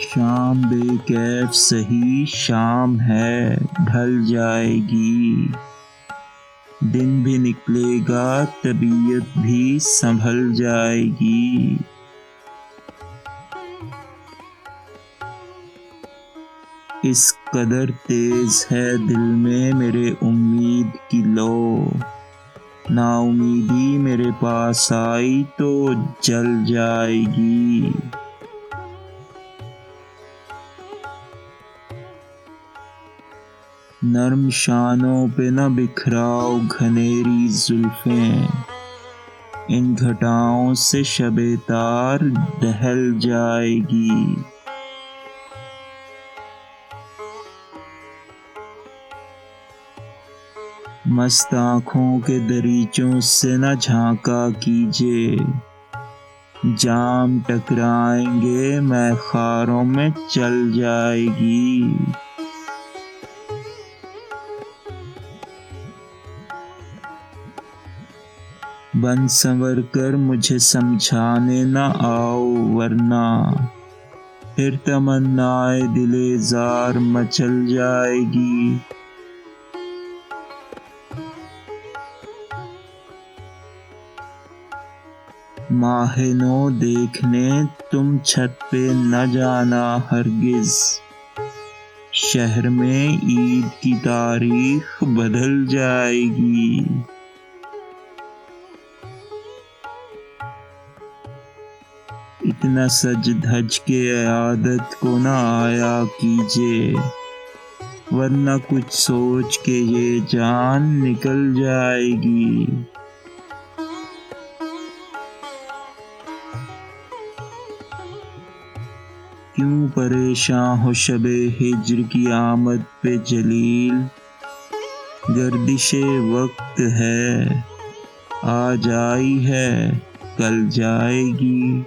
شام بے کیف سہی شام ہے ڈھل جائے گی، دن بھی نکلے گا طبیعت بھی سنبھل جائے گی۔ اس قدر تیز ہے دل میں میرے امید کی لو، نا امیدی میرے پاس آئی تو جل جائے گی۔ نرم شانوں پہ نہ بکھراؤ گھنیری زلفیں، ان گھٹاؤں سے شب تار ڈھل جائے گی۔ مست آنکھوں کے دریچوں سے نہ جھانکا کیجے، جام ٹکرائیں گے میخاروں میں چل جائے گی۔ بن سنور کر مجھے سمجھانے نہ آؤ ورنہ پھر تمنائے دل زار مچل جائے گی۔ ماہ نو دیکھنے تم چھت پہ نہ جانا ہرگز، شہر میں عید کی تاریخ بدل جائے گی۔ اتنا سج دھج کے عیادت کو نہ آیا کیجے، ورنہ کچھ سوچ کے یہ جان نکل جائے گی۔ کیوں پریشاں ہو شب ہجر کی آمد پہ جلیل، گردش وقت ہے آج آئی ہے کل جائے گی۔